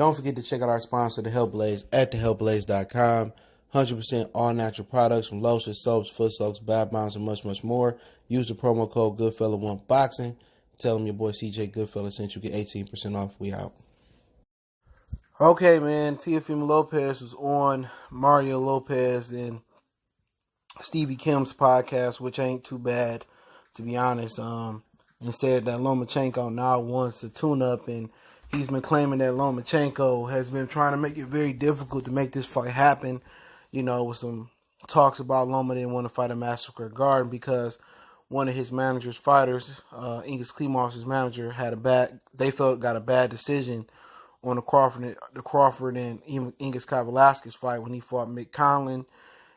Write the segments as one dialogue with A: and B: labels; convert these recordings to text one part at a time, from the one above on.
A: Don't forget to check out our sponsor, The Health Blaze, at thehealthblaze.com. 100% all natural products from lotions, soaps, foot soaks, bath bombs, and much, much more. Use the promo code Goodfella1Boxing. Tell them your boy CJ Goodfella sent you, get 18% off. We out. Okay, man. Teofimo Lopez was on Mario Lopez and Stevie Kim's podcast, which ain't too bad, to be honest. And said that Lomachenko now wants a tune-up, and he's been claiming that Lomachenko has been trying to make it very difficult to make this fight happen. You know, with some talks about Loma didn't want to fight a Madison Square Garden because one of his manager's fighters, Ingus Klimov's manager, got a bad decision on the Crawford and Ingus Velasquez fight when he fought Mick Conlan,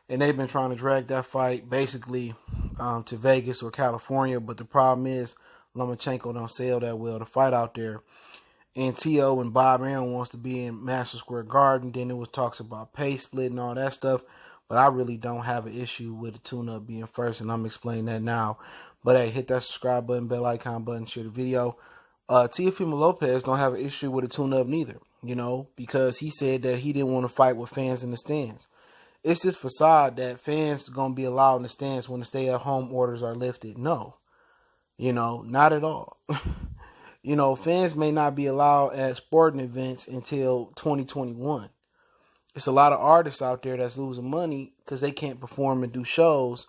A: and they've been trying to drag that fight basically to Vegas or California. But the problem is Lomachenko don't sell that well to fight out there. And T.O. and Bob Arum wants to be in Madison Square Garden. Then there was talks about pay split and all that stuff. But I really don't have an issue with the tune-up being first, and I'm explaining that now. But hey, hit that subscribe button, bell icon button, share the video. Teofimo Lopez don't have an issue with the tune-up neither, you know, because he said that he didn't want to fight with fans in the stands. It's this facade that fans are going to be allowed in the stands when the stay-at-home orders are lifted. No, you know, not at all. You know, fans may not be allowed at sporting events until 2021. It's a lot of artists out there that's losing money because they can't perform and do shows,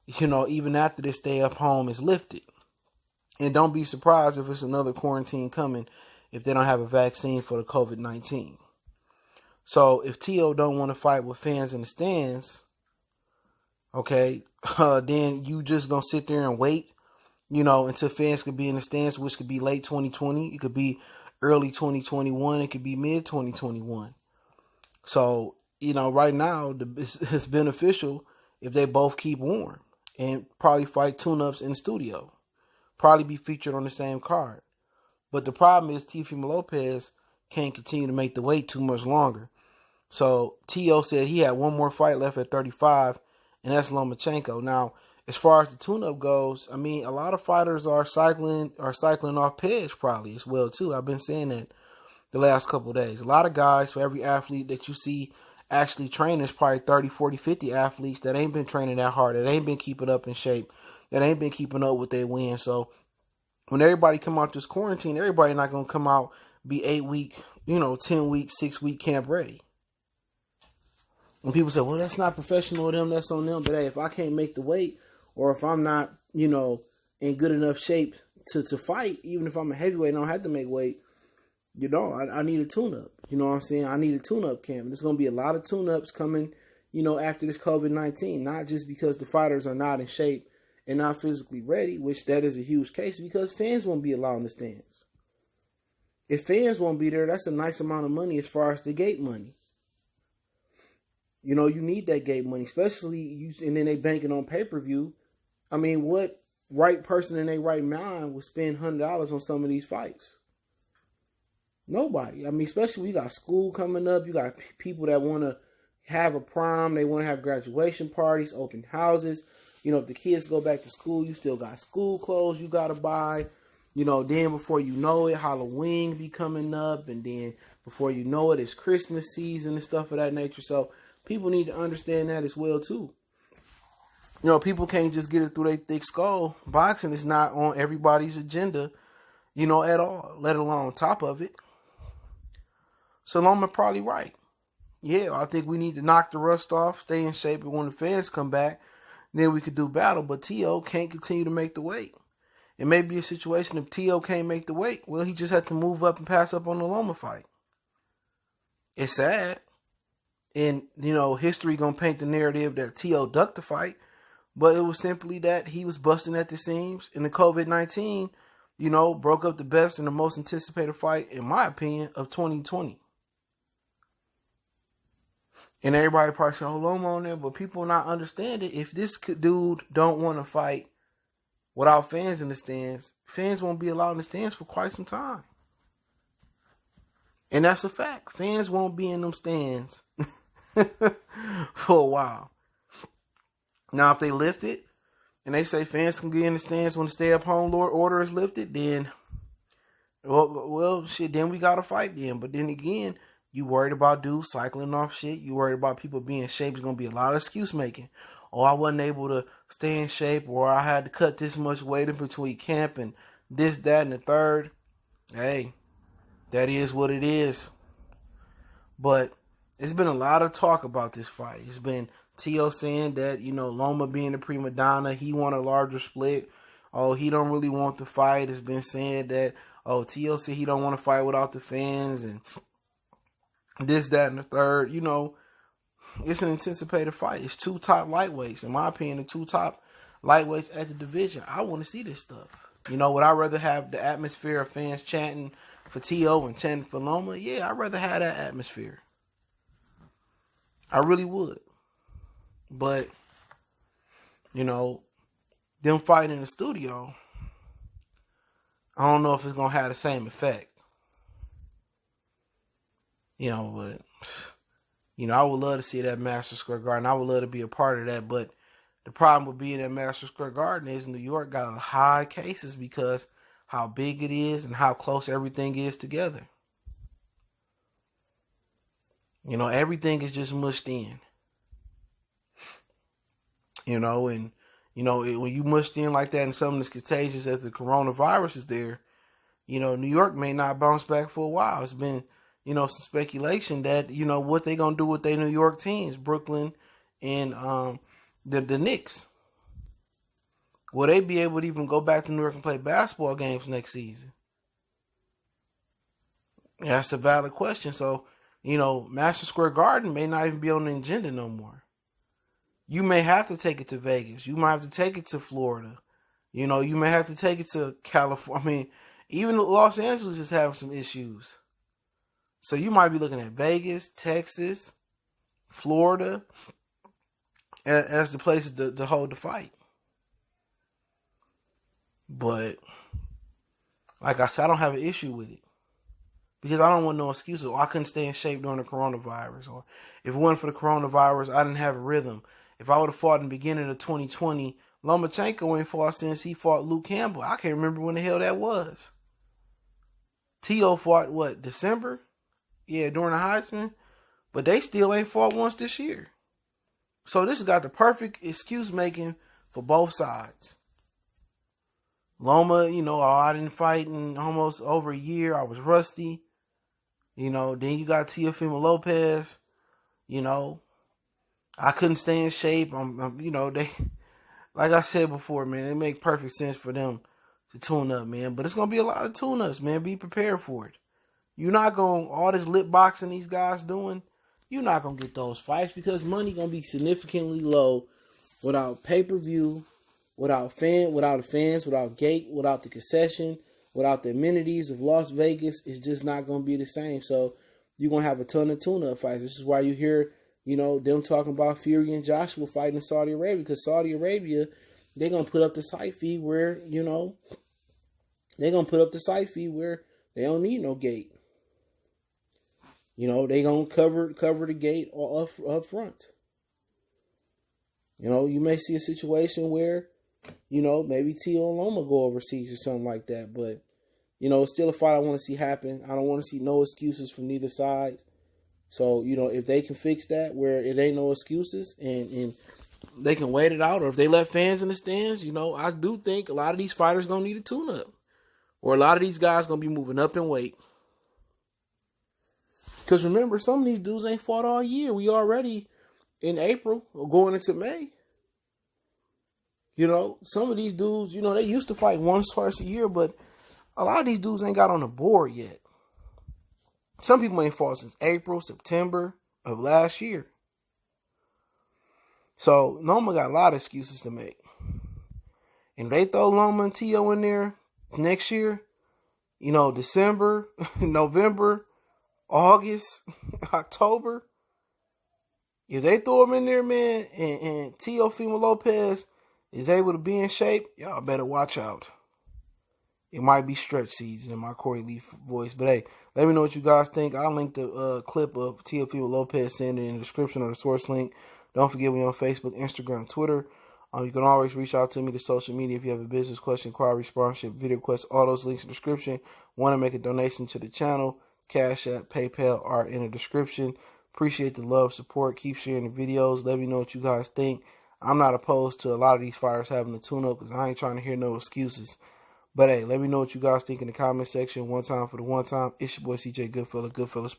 A: you know, even after this stay up home is lifted. And don't be surprised if it's another quarantine coming if they don't have a vaccine for the COVID-19. So if T.O. don't want to fight with fans in the stands, okay, then you just going to sit there and wait, you know, until fans could be in the stands, which could be late 2020. It could be early 2021. It could be mid 2021. So, you know, right now, it's beneficial if they both keep warm and probably fight tune-ups in the studio. Probably be featured on the same card. But the problem is Teofimo Lopez can't continue to make the weight too much longer. So T.O. said he had one more fight left at 35, and that's Lomachenko. Now, as far as the tune-up goes, I mean, a lot of fighters are cycling off Page probably as well, too. I've been saying that the last couple of days. A lot of guys, for every athlete that you see actually training, there's probably 30, 40, 50 athletes that ain't been training that hard, that ain't been keeping up in shape, that ain't been keeping up with their wins. So when everybody come out this quarantine, everybody not going to come out, be 8-week, 10-week, 6-week camp ready. When people say, well, that's not professional of them, that's on them. But hey, if I can't make the weight, or if I'm not, in good enough shape to fight, even if I'm a heavyweight and I don't have to make weight, I need a tune-up. You know what I'm saying? I need a tune-up camp. And there's going to be a lot of tune-ups coming, after this COVID-19. Not just because the fighters are not in shape and not physically ready, which that is a huge case, because fans won't be allowed in the stands. If fans won't be there, that's a nice amount of money as far as the gate money. You need that gate money, especially and then they banking on pay-per-view. I mean, what right person in their right mind would spend $100 on some of these fights? Nobody. I mean, especially you got school coming up. You got people that want to have a prom. They want to have graduation parties, open houses. If the kids go back to school, you still got school clothes you got to buy. Then before you know it, Halloween be coming up. And then before you know it, it's Christmas season and stuff of that nature. So people need to understand that as well, too. People can't just get it through their thick skull. Boxing is not on everybody's agenda, at all, let alone on top of it. So Loma probably right. Yeah, I think we need to knock the rust off, stay in shape, and when the fans come back, then we could do battle. But T.O. can't continue to make the weight. It may be a situation if T.O. can't make the weight, well, he just had to move up and pass up on the Loma fight. It's sad. And, history going to paint the narrative that T.O. ducked the fight. But it was simply that he was busting at the seams. And the COVID-19, broke up the best and the most anticipated fight, in my opinion, of 2020. And everybody probably say, oh, Loma on there. But people not understanding, if this dude don't want to fight without fans in the stands, fans won't be allowed in the stands for quite some time. And that's a fact. Fans won't be in them stands for a while. Now, if they lift it, and they say fans can get in the stands when the stay-at-home order is lifted, then Well, shit, then we got to fight then. But then again, you worried about dudes cycling off shit. You worried about people being in shape. There's going to be a lot of excuse making. Oh, I wasn't able to stay in shape, or I had to cut this much weight in between camp and this, that, and the third. Hey, that is what it is. But it's been a lot of talk about this fight. It's been Tio saying that, Loma being the prima donna, he want a larger split. Oh, he don't really want the fight. It's been saying that, Tio said he don't want to fight without the fans and this, that, and the third. It's an anticipated fight. It's two top lightweights. In my opinion, the two top lightweights at the division. I want to see this stuff. Would I rather have the atmosphere of fans chanting for Tio and chanting for Loma? Yeah, I'd rather have that atmosphere. I really would. But, them fighting in the studio, I don't know if it's going to have the same effect. But, I would love to see that Madison Square Garden. I would love to be a part of that. But the problem with being at Madison Square Garden is New York got high cases because how big it is and how close everything is together. Everything is just mushed in. When you mushed in like that and something that's contagious as the coronavirus is there, New York may not bounce back for a while. It's been, some speculation that, what they going to do with their New York teams, Brooklyn and the Knicks. Will they be able to even go back to New York and play basketball games next season? That's a valid question. So, Madison Square Garden may not even be on the agenda no more. You may have to take it to Vegas. You might have to take it to Florida. You may have to take it to California. I mean, even Los Angeles is having some issues. So you might be looking at Vegas, Texas, Florida as the places to hold the fight. But, like I said, I don't have an issue with it. Because I don't want no excuses. I couldn't stay in shape during the coronavirus. Or if it wasn't for the coronavirus, I didn't have a rhythm. If I would have fought in the beginning of 2020, Lomachenko ain't fought since he fought Luke Campbell. I can't remember when the hell that was. Tio fought, December? Yeah, during the Heisman. But they still ain't fought once this year. So this has got the perfect excuse making for both sides. Loma, I didn't fight in almost over a year. I was rusty. Then you got Teofimo Lopez. I couldn't stay in shape. They, like I said before, man, it make perfect sense for them to tune up, man. But it's going to be a lot of tune-ups, man. Be prepared for it. You're not going, all this lip boxing these guys doing, you're not going to get those fights because money going to be significantly low without pay-per-view, without the fans, without gate, without the concession, without the amenities of Las Vegas. It's just not going to be the same. So you're going to have a ton of tune-up fights. This is why you hear, them talking about Fury and Joshua fighting in Saudi Arabia, because Saudi Arabia, they're going to put up the site fee where, they're going to put up the site fee where they don't need no gate. They going to cover the gate up front. You may see a situation where, maybe Tio and Loma go overseas or something like that. But, it's still a fight I want to see happen. I don't want to see no excuses from neither side. So, if they can fix that where it ain't no excuses and they can wait it out, or if they let fans in the stands, I do think a lot of these fighters going to need a tune-up. Or a lot of these guys going to be moving up in weight. Because remember, some of these dudes ain't fought all year. We already in April or going into May. Some of these dudes, they used to fight once, twice a year, but a lot of these dudes ain't got on the board yet. Some people ain't fought since April, September of last year. So Loma got a lot of excuses to make. And they throw Loma and Tio in there next year, December, November, August, October. If they throw them in there, man, and Teofimo Lopez is able to be in shape, y'all better watch out. It might be stretch season in my Corey Lee voice. But hey, let me know what you guys think. I'll link the clip of Teofimo Lopez saying it in the description or the source link. Don't forget, we on Facebook, Instagram, Twitter. You can always reach out to me to social media if you have a business question, inquiry, sponsorship, video request. All those links in the description. Want to make a donation to the channel? Cash App, PayPal are in the description. Appreciate the love, support. Keep sharing the videos. Let me know what you guys think. I'm not opposed to a lot of these fighters having the tune-up because I ain't trying to hear no excuses. But hey, let me know what you guys think in the comment section. One time for the one time. It's your boy CJ Goodfella, Goodfella Sports.